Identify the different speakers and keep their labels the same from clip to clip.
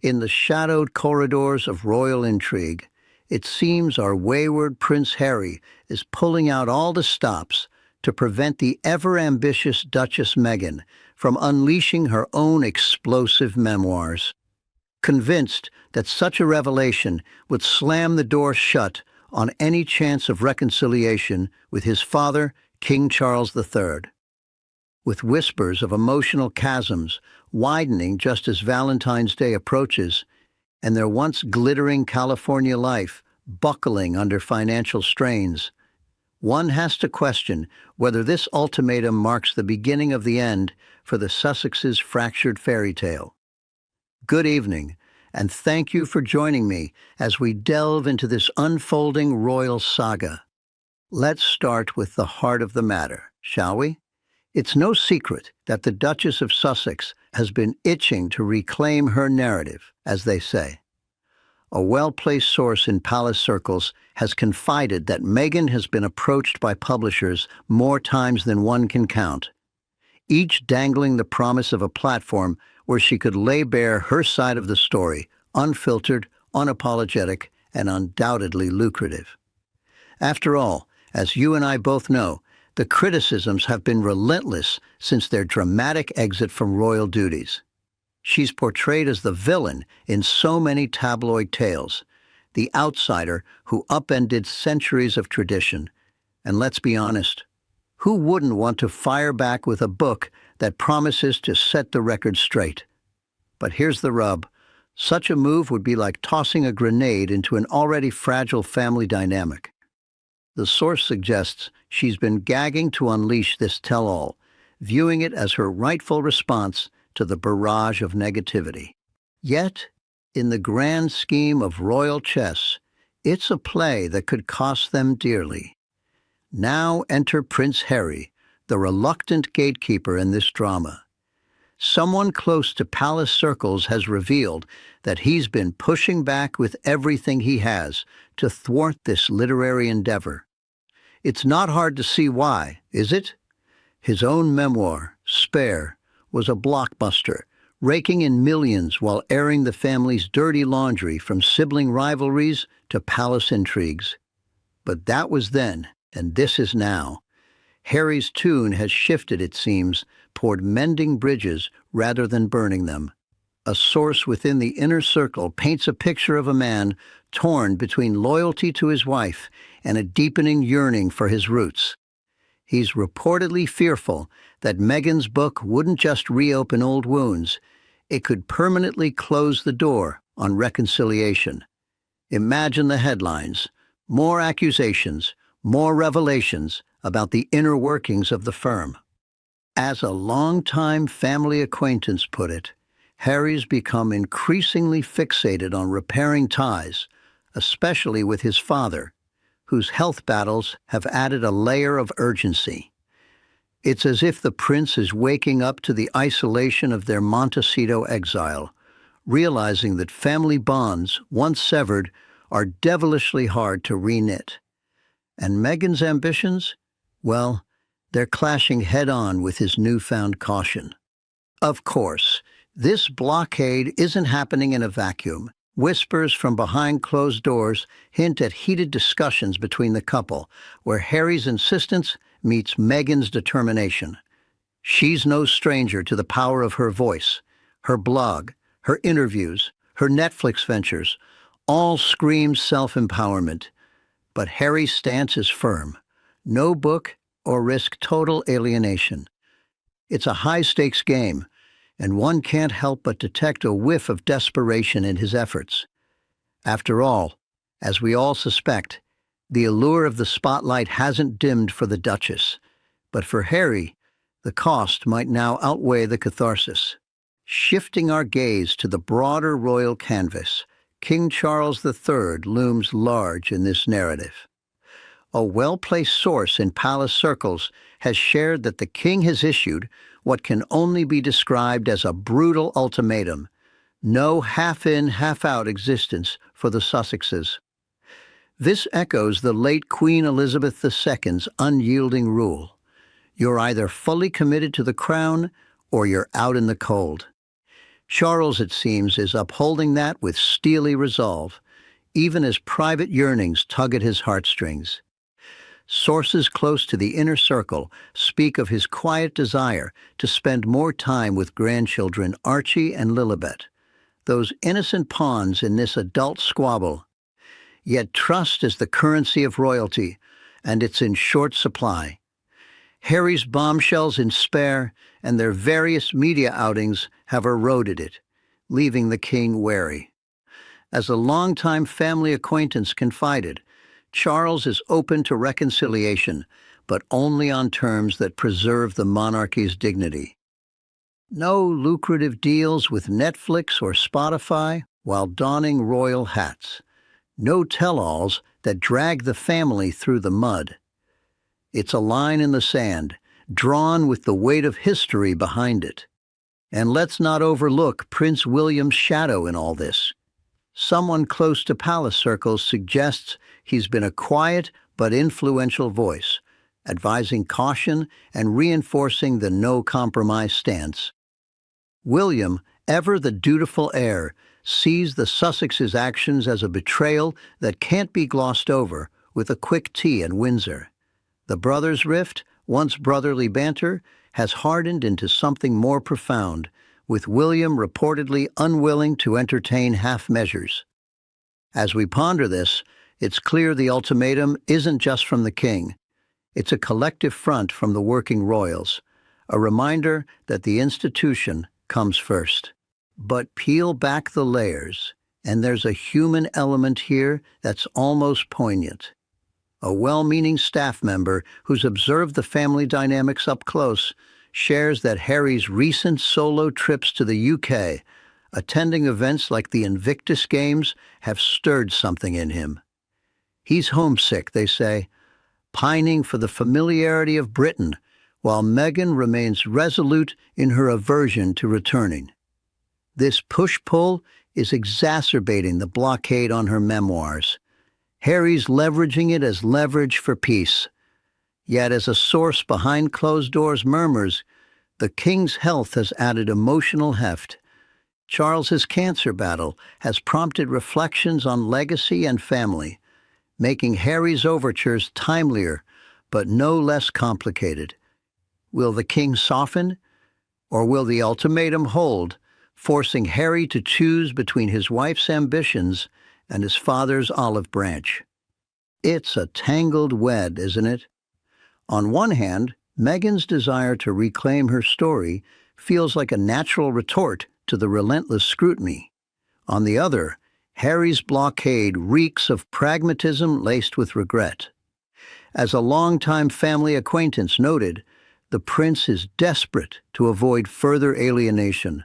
Speaker 1: In the shadowed corridors of royal intrigue, it seems our wayward Prince Harry is pulling out all the stops to prevent the ever-ambitious Duchess Meghan from unleashing her own explosive memoirs. Convinced that such a revelation would slam the door shut on any chance of reconciliation with his father, King Charles III. With whispers of emotional chasms widening just as Valentine's Day approaches, and their once glittering California life buckling under financial strains, one has to question whether this ultimatum marks the beginning of the end for the Sussexes' fractured fairy tale. Good evening, and thank you for joining me as we delve into this unfolding royal saga. Let's start with the heart of the matter, shall we? It's no secret that the Duchess of Sussex has been itching to reclaim her narrative, as they say. A well-placed source in palace circles has confided that Meghan has been approached by publishers more times than one can count, each dangling the promise of a platform where she could lay bare her side of the story, unfiltered, unapologetic, and undoubtedly lucrative. After all, as you and I both know, the criticisms have been relentless since their dramatic exit from royal duties. She's portrayed as the villain in so many tabloid tales, the outsider who upended centuries of tradition. And let's be honest, who wouldn't want to fire back with a book that promises to set the record straight? But here's the rub. Such a move would be like tossing a grenade into an already fragile family dynamic. The source suggests she's been gagging to unleash this tell-all, viewing it as her rightful response to the barrage of negativity. Yet, in the grand scheme of royal chess, it's a play that could cost them dearly. Now enter Prince Harry, the reluctant gatekeeper in this drama. Someone close to palace circles has revealed that he's been pushing back with everything he has to thwart this literary endeavor. It's not hard to see why, is it? His own memoir, Spare, was a blockbuster, raking in millions while airing the family's dirty laundry from sibling rivalries to palace intrigues. But that was then, and this is now. Harry's tune has shifted, it seems, toward mending bridges rather than burning them. A source within the inner circle paints a picture of a man torn between loyalty to his wife and a deepening yearning for his roots. He's reportedly fearful that Meghan's book wouldn't just reopen old wounds, it could permanently close the door on reconciliation. Imagine the headlines: more accusations, more revelations about the inner workings of the firm. As a longtime family acquaintance put it, Harry's become increasingly fixated on repairing ties, especially with his father, whose health battles have added a layer of urgency. It's as if the prince is waking up to the isolation of their Montecito exile, realizing that family bonds, once severed, are devilishly hard to reknit. And Meghan's ambitions? Well, they're clashing head-on with his newfound caution. Of course, this blockade isn't happening in a vacuum. Whispers from behind closed doors hint at heated discussions between the couple, where Harry's insistence meets Meghan's determination. She's no stranger to the power of her voice. Her blog, her interviews, her Netflix ventures, all scream self-empowerment. But Harry's stance is firm. No book or risk total alienation. It's a high-stakes game, and one can't help but detect a whiff of desperation in his efforts. After all, as we all suspect, the allure of the spotlight hasn't dimmed for the Duchess, but for Harry, the cost might now outweigh the catharsis. Shifting our gaze to the broader royal canvas, King Charles III looms large in this narrative. A well-placed source in palace circles has shared that the king has issued what can only be described as a brutal ultimatum: no half-in, half-out existence for the Sussexes. This echoes the late Queen Elizabeth II's unyielding rule: you're either fully committed to the crown or you're out in the cold. Charles, it seems, is upholding that with steely resolve, even as private yearnings tug at his heartstrings. Sources close to the inner circle speak of his quiet desire to spend more time with grandchildren Archie and Lilibet, those innocent pawns in this adult squabble. Yet trust is the currency of royalty, and it's in short supply. Harry's bombshells in spare and their various media outings have eroded it, leaving the king wary. As a longtime family acquaintance confided, Charles is open to reconciliation, but only on terms that preserve the monarchy's dignity. No lucrative deals with Netflix or Spotify while donning royal hats. No tell-alls that drag the family through the mud. It's a line in the sand, drawn with the weight of history behind it. And let's not overlook Prince William's shadow in all this. Someone close to palace circles suggests he's been a quiet but influential voice, advising caution and reinforcing the no-compromise stance. William, ever the dutiful heir, sees the Sussexes' actions as a betrayal that can't be glossed over with a quick tea at Windsor. The brothers' rift, once brotherly banter, has hardened into something more profound, with William reportedly unwilling to entertain half measures. As we ponder this, it's clear the ultimatum isn't just from the king. It's a collective front from the working royals, a reminder that the institution comes first. But peel back the layers, and there's a human element here that's almost poignant. A well-meaning staff member who's observed the family dynamics up close shares that Harry's recent solo trips to the UK, attending events like the Invictus Games, have stirred something in him. He's homesick, they say, pining for the familiarity of Britain, while Meghan remains resolute in her aversion to returning. This push-pull is exacerbating the blockade on her memoirs. Harry's leveraging it as leverage for peace. Yet as a source behind closed doors murmurs, the king's health has added emotional heft. Charles's cancer battle has prompted reflections on legacy and family, making Harry's overtures timelier but no less complicated. Will the king soften, or will the ultimatum hold, forcing Harry to choose between his wife's ambitions and his father's olive branch? It's a tangled web, isn't it? On one hand, Meghan's desire to reclaim her story feels like a natural retort to the relentless scrutiny. On the other, Harry's blockade reeks of pragmatism laced with regret. As a longtime family acquaintance noted, the prince is desperate to avoid further alienation,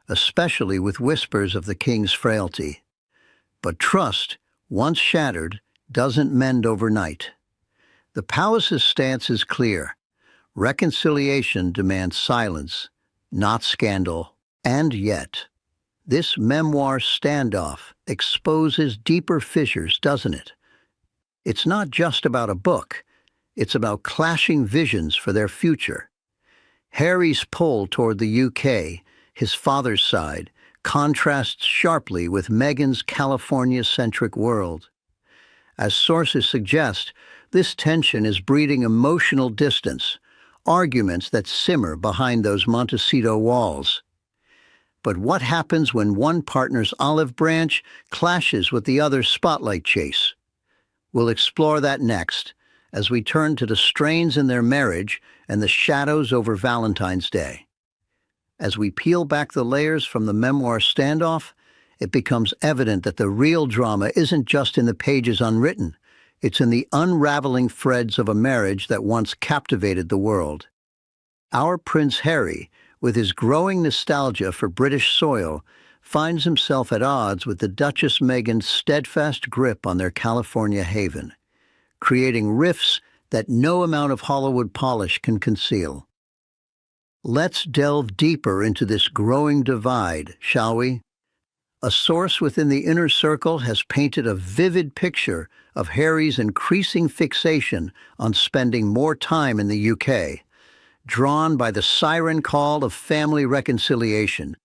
Speaker 1: especially with whispers of the king's frailty. But trust, once shattered, doesn't mend overnight. The palace's stance is clear. Reconciliation demands silence, not scandal. And yet, this memoir standoff exposes deeper fissures, doesn't it? It's not just about a book. It's about clashing visions for their future. Harry's pull toward the UK, his father's side, contrasts sharply with Meghan's California-centric world. As sources suggest, this tension is breeding emotional distance, arguments that simmer behind those Montecito walls. But what happens when one partner's olive branch clashes with the other's spotlight chase? We'll explore that next, as we turn to the strains in their marriage and the shadows over Valentine's Day. As we peel back the layers from the memoir standoff, it becomes evident that the real drama isn't just in the pages unwritten. It's in the unraveling threads of a marriage that once captivated the world. Our Prince Harry, with his growing nostalgia for British soil, finds himself at odds with the Duchess Meghan's steadfast grip on their California haven, creating rifts that no amount of Hollywood polish can conceal. Let's delve deeper into this growing divide, shall we? A source within the inner circle has painted a vivid picture of Harry's increasing fixation on spending more time in the UK, drawn by the siren call of family reconciliation.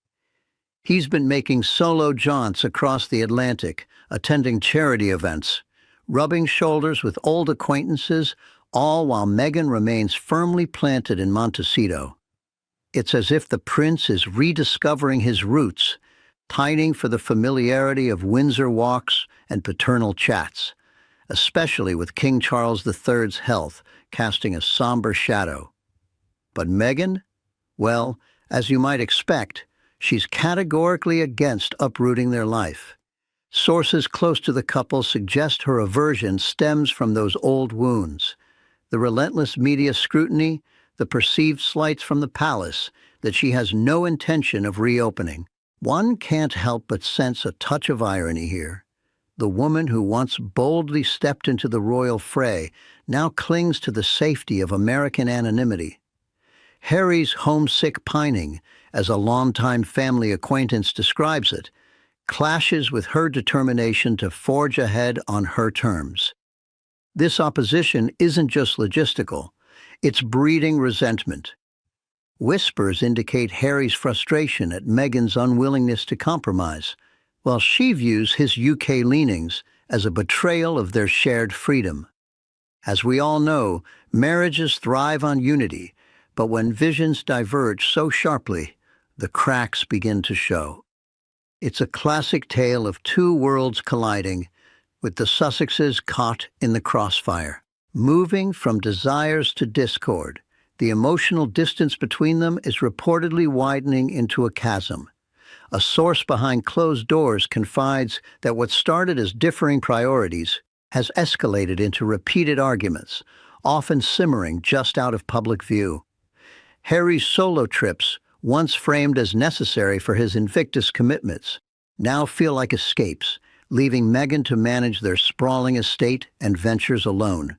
Speaker 1: He's been making solo jaunts across the Atlantic, attending charity events, rubbing shoulders with old acquaintances, all while Meghan remains firmly planted in Montecito. It's as if the prince is rediscovering his roots, pining for the familiarity of Windsor walks and paternal chats, especially with King Charles III's health casting a somber shadow. But Meghan? Well, as you might expect, she's categorically against uprooting their life. Sources close to the couple suggest her aversion stems from those old wounds. The relentless media scrutiny, the perceived slights from the palace that she has no intention of reopening. One can't help but sense a touch of irony here. The woman who once boldly stepped into the royal fray now clings to the safety of American anonymity. Harry's homesick pining, as a longtime family acquaintance describes it, clashes with her determination to forge ahead on her terms. This opposition isn't just logistical, it's breeding resentment. Whispers indicate Harry's frustration at Meghan's unwillingness to compromise, while she views his UK leanings as a betrayal of their shared freedom. As we all know, marriages thrive on unity, but when visions diverge so sharply, the cracks begin to show. It's a classic tale of two worlds colliding, with the Sussexes caught in the crossfire. Moving from desires to discord, the emotional distance between them is reportedly widening into a chasm. A source behind closed doors confides that what started as differing priorities has escalated into repeated arguments, often simmering just out of public view. Harry's solo trips, once framed as necessary for his Invictus commitments, now feel like escapes, leaving Meghan to manage their sprawling estate and ventures alone.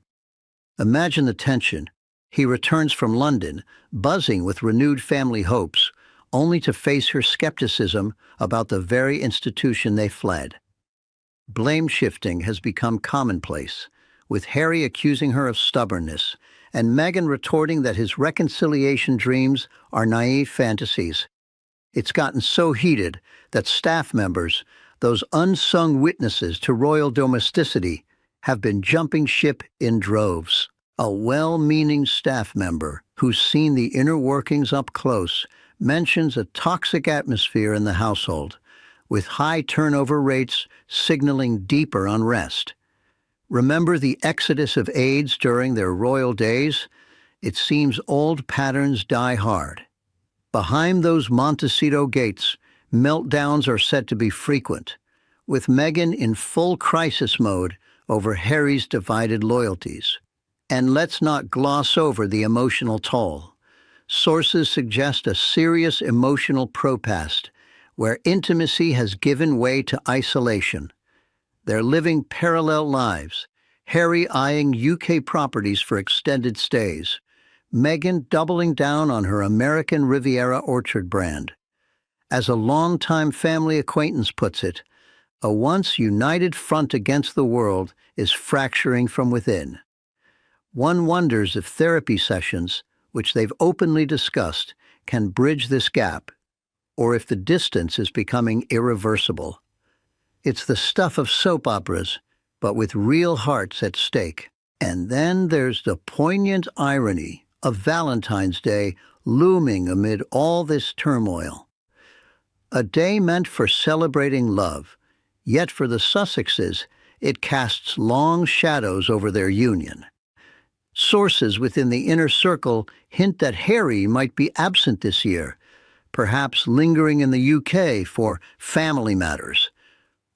Speaker 1: Imagine the tension. He returns from London, buzzing with renewed family hopes, only to face her skepticism about the very institution they fled. Blame shifting has become commonplace, with Harry accusing her of stubbornness, and Meghan retorting that his reconciliation dreams are naive fantasies. It's gotten so heated that staff members, those unsung witnesses to royal domesticity, have been jumping ship in droves. A well-meaning staff member who's seen the inner workings up close mentions a toxic atmosphere in the household, with high turnover rates signaling deeper unrest. Remember the exodus of aides during their royal days? It seems old patterns die hard. Behind those Montecito gates, meltdowns are said to be frequent, with Meghan in full crisis mode over Harry's divided loyalties. And let's not gloss over the emotional toll. Sources suggest a serious emotional propast, where intimacy has given way to isolation. They're living parallel lives, Harry eyeing UK properties for extended stays, Meghan doubling down on her American Riviera orchard brand. As a longtime family acquaintance puts it, a once united front against the world is fracturing from within. One wonders if therapy sessions, which they've openly discussed, can bridge this gap, or if the distance is becoming irreversible. It's the stuff of soap operas, but with real hearts at stake. And then there's the poignant irony of Valentine's Day looming amid all this turmoil. A day meant for celebrating love, yet for the Sussexes, it casts long shadows over their union. Sources within the inner circle hint that Harry might be absent this year, perhaps lingering in the UK for family matters,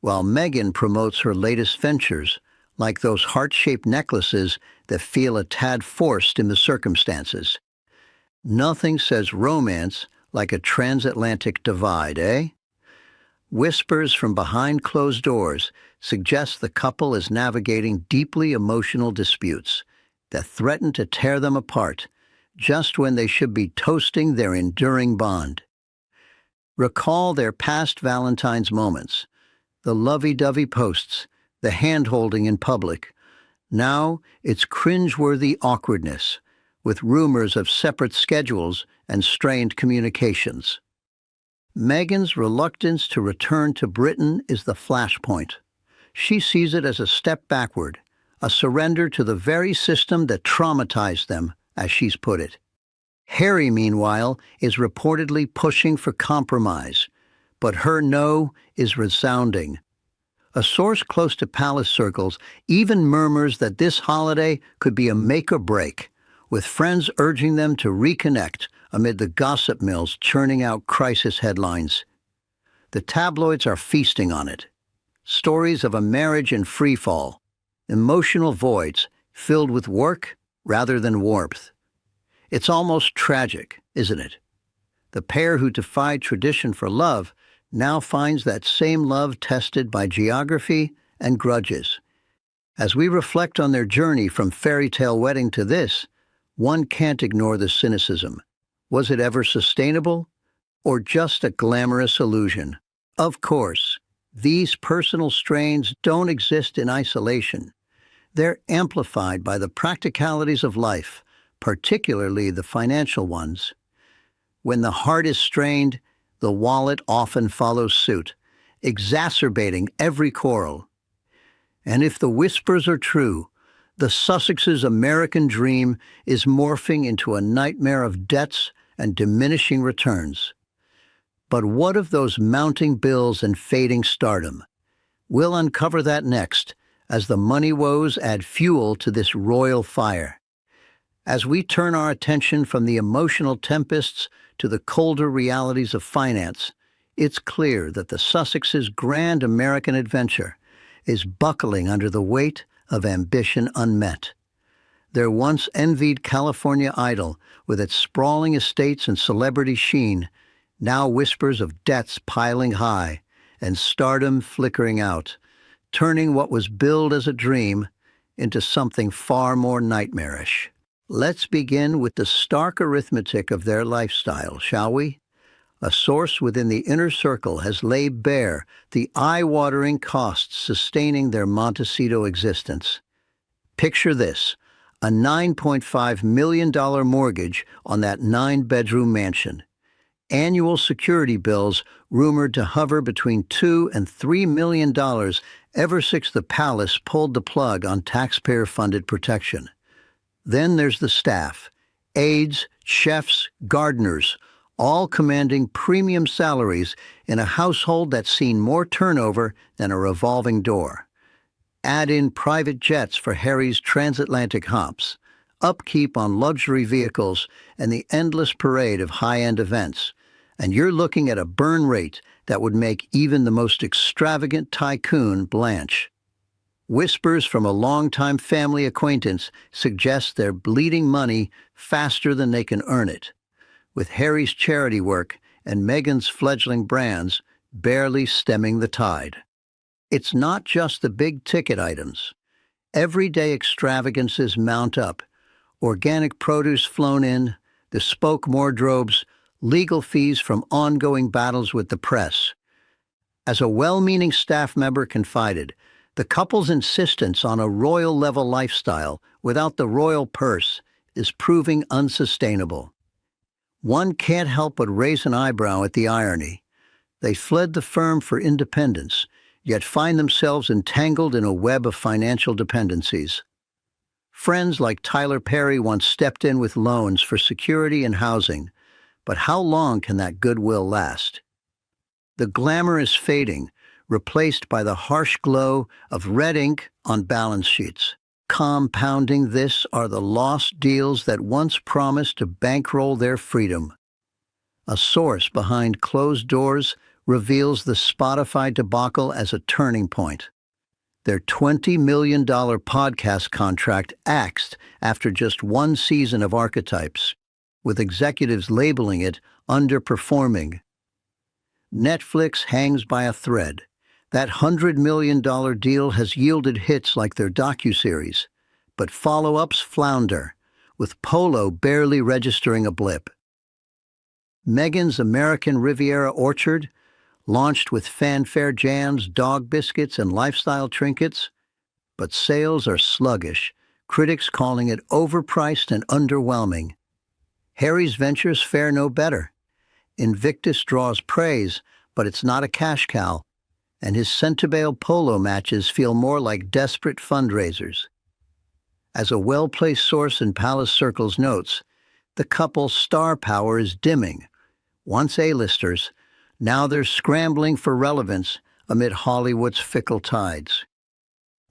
Speaker 1: while Meghan promotes her latest ventures, like those heart-shaped necklaces that feel a tad forced in the circumstances. Nothing says romance like a transatlantic divide, eh? Whispers from behind closed doors suggest the couple is navigating deeply emotional disputes that threaten to tear them apart just when they should be toasting their enduring bond. Recall their past Valentine's moments, the lovey-dovey posts, the hand-holding in public. Now it's cringeworthy awkwardness, with rumors of separate schedules and strained communications. Meghan's reluctance to return to Britain is the flashpoint. She sees it as a step backward, a surrender to the very system that traumatized them, as she's put it. Harry, meanwhile, is reportedly pushing for compromise, but her no is resounding. A source close to palace circles even murmurs that this holiday could be a make or break, with friends urging them to reconnect amid the gossip mills churning out crisis headlines. The tabloids are feasting on it. Stories of a marriage in freefall, emotional voids filled with work rather than warmth. It's almost tragic, isn't it? The pair who defied tradition for love now finds that same love tested by geography and grudges. As we reflect on their journey from fairy tale wedding to this, one can't ignore the cynicism. Was it ever sustainable, or just a glamorous illusion? Of course, these personal strains don't exist in isolation. They're amplified by the practicalities of life, particularly the financial ones. When the heart is strained, the wallet often follows suit, exacerbating every quarrel. And if the whispers are true, the Sussex's American dream is morphing into a nightmare of debts and diminishing returns. But what of those mounting bills and fading stardom? We'll uncover that next, as the money woes add fuel to this royal fire. As we turn our attention from the emotional tempests to the colder realities of finance, it's clear that the Sussex's grand American adventure is buckling under the weight of ambition unmet. Their once envied California idol, with its sprawling estates and celebrity sheen, now whispers of debts piling high and stardom flickering out, turning what was billed as a dream into something far more nightmarish. Let's begin with the stark arithmetic of their lifestyle, shall we? A source within the inner circle has laid bare the eye-watering costs sustaining their Montecito existence. Picture this: a $9.5 million mortgage on that 9-bedroom mansion. Annual security bills rumored to hover between $2 and $3 million ever since the palace pulled the plug on taxpayer-funded protection. Then there's the staff: aides, chefs, gardeners, all commanding premium salaries in a household that's seen more turnover than a revolving door. Add in private jets for Harry's transatlantic hops, upkeep on luxury vehicles, and the endless parade of high-end events, and you're looking at a burn rate that would make even the most extravagant tycoon blanch. Whispers from a longtime family acquaintance suggest they're bleeding money faster than they can earn it, with Harry's charity work and Meghan's fledgling brands barely stemming the tide. It's not just the big-ticket items. Everyday extravagances mount up: organic produce flown in, bespoke wardrobes, legal fees from ongoing battles with the press. As a well-meaning staff member confided, the couple's insistence on a royal-level lifestyle without the royal purse is proving unsustainable. One can't help but raise an eyebrow at the irony. They fled the firm for independence, yet find themselves entangled in a web of financial dependencies. Friends like Tyler Perry once stepped in with loans for security and housing, but how long can that goodwill last? The glamour is fading, replaced by the harsh glow of red ink on balance sheets. Compounding this are the lost deals that once promised to bankroll their freedom. A source behind closed doors reveals the Spotify debacle as a turning point. Their $20 million podcast contract axed after just one season of Archetypes, with executives labeling it underperforming. Netflix hangs by a thread. That $100 million deal has yielded hits like their docuseries, but follow-ups flounder, with Polo barely registering a blip. Meghan's American Riviera Orchard, launched with fanfare jams, dog biscuits, and lifestyle trinkets, but sales are sluggish, critics calling it overpriced and underwhelming. Harry's ventures fare no better. Invictus draws praise, but it's not a cash cow, and his Centibale polo matches feel more like desperate fundraisers. As a well-placed source in palace circles notes, the couple's star power is dimming. Once A-listers, now they're scrambling for relevance amid Hollywood's fickle tides.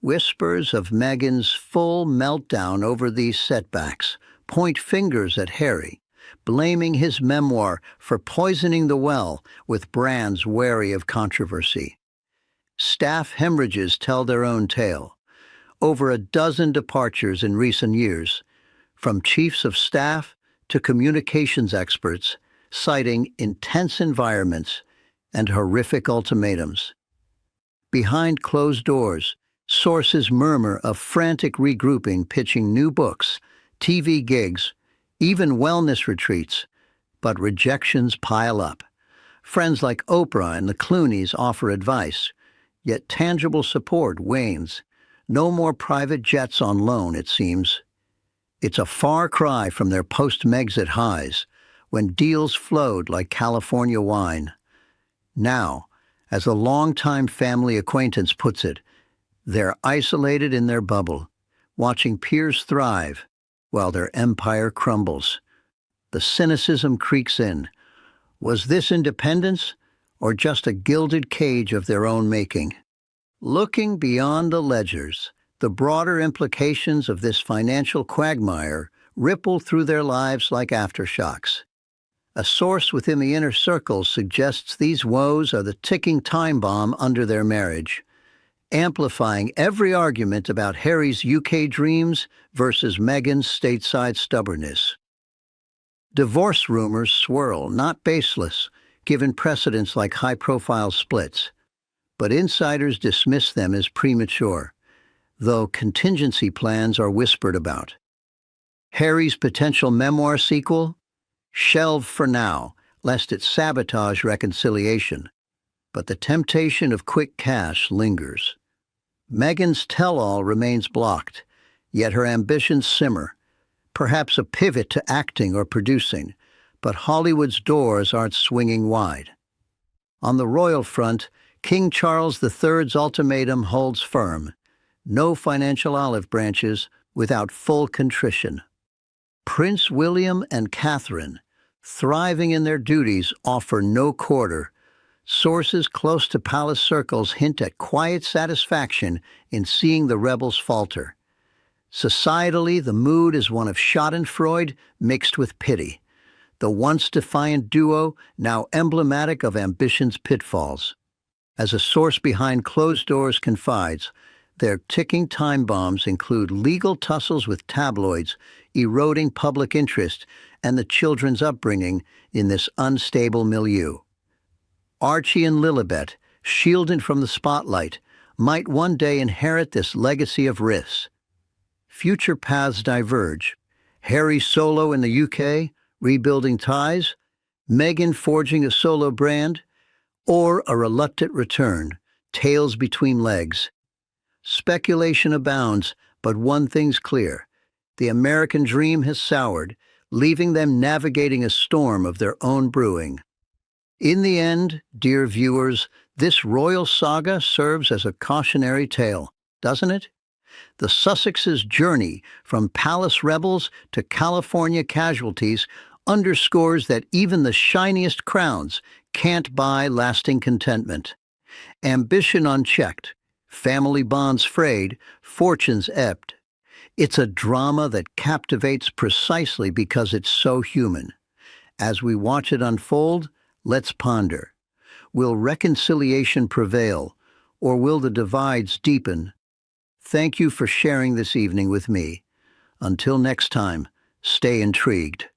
Speaker 1: Whispers of Meghan's full meltdown over these setbacks point fingers at Harry, blaming his memoir for poisoning the well with brands wary of controversy. Staff hemorrhages tell their own tale. Over a dozen departures in recent years, from chiefs of staff to communications experts, citing intense environments and horrific ultimatums. Behind closed doors, sources murmur of frantic regrouping, pitching new books, TV gigs, even wellness retreats, but rejections pile up. Friends like Oprah and the Clooneys offer advice, yet tangible support wanes. No more private jets on loan, it seems. It's a far cry from their post-Megxit highs, when deals flowed like California wine. Now, as a longtime family acquaintance puts it, they're isolated in their bubble, watching peers thrive while their empire crumbles. The cynicism creeps in. Was this independence, or just a gilded cage of their own making? Looking beyond the ledgers, the broader implications of this financial quagmire ripple through their lives like aftershocks. A source within the inner circle suggests these woes are the ticking time bomb under their marriage, amplifying every argument about Harry's UK dreams versus Meghan's stateside stubbornness. Divorce rumors swirl, not baseless, given precedents like high-profile splits, but insiders dismiss them as premature, though contingency plans are whispered about. Harry's potential memoir sequel? Shelved for now, lest it sabotage reconciliation, but the temptation of quick cash lingers. Meghan's tell-all remains blocked, yet her ambitions simmer, perhaps a pivot to acting or producing, but Hollywood's doors aren't swinging wide. On the royal front, King Charles III's ultimatum holds firm: no financial olive branches without full contrition. Prince William and Catherine, thriving in their duties, offer no quarter. Sources close to palace circles hint at quiet satisfaction in seeing the rebels falter. Societally, the mood is one of schadenfreude mixed with pity. The once defiant duo, now emblematic of ambition's pitfalls. As a source behind closed doors confides, their ticking time bombs include legal tussles with tabloids, eroding public interest, and the children's upbringing in this unstable milieu. Archie and Lilibet, shielded from the spotlight, might one day inherit this legacy of risks. Future paths diverge. Harry solo in the UK, rebuilding ties, Meghan forging a solo brand, or a reluctant return, tails between legs. Speculation abounds, but one thing's clear: the American dream has soured, leaving them navigating a storm of their own brewing. In the end, dear viewers, this royal saga serves as a cautionary tale, doesn't it? The Sussexes' journey from palace rebels to California casualties underscores that even the shiniest crowns can't buy lasting contentment. Ambition unchecked, family bonds frayed, fortunes ebbed. It's a drama that captivates precisely because it's so human. As we watch it unfold, let's ponder. Will reconciliation prevail, or will the divides deepen? Thank you for sharing this evening with me. Until next time, stay intrigued.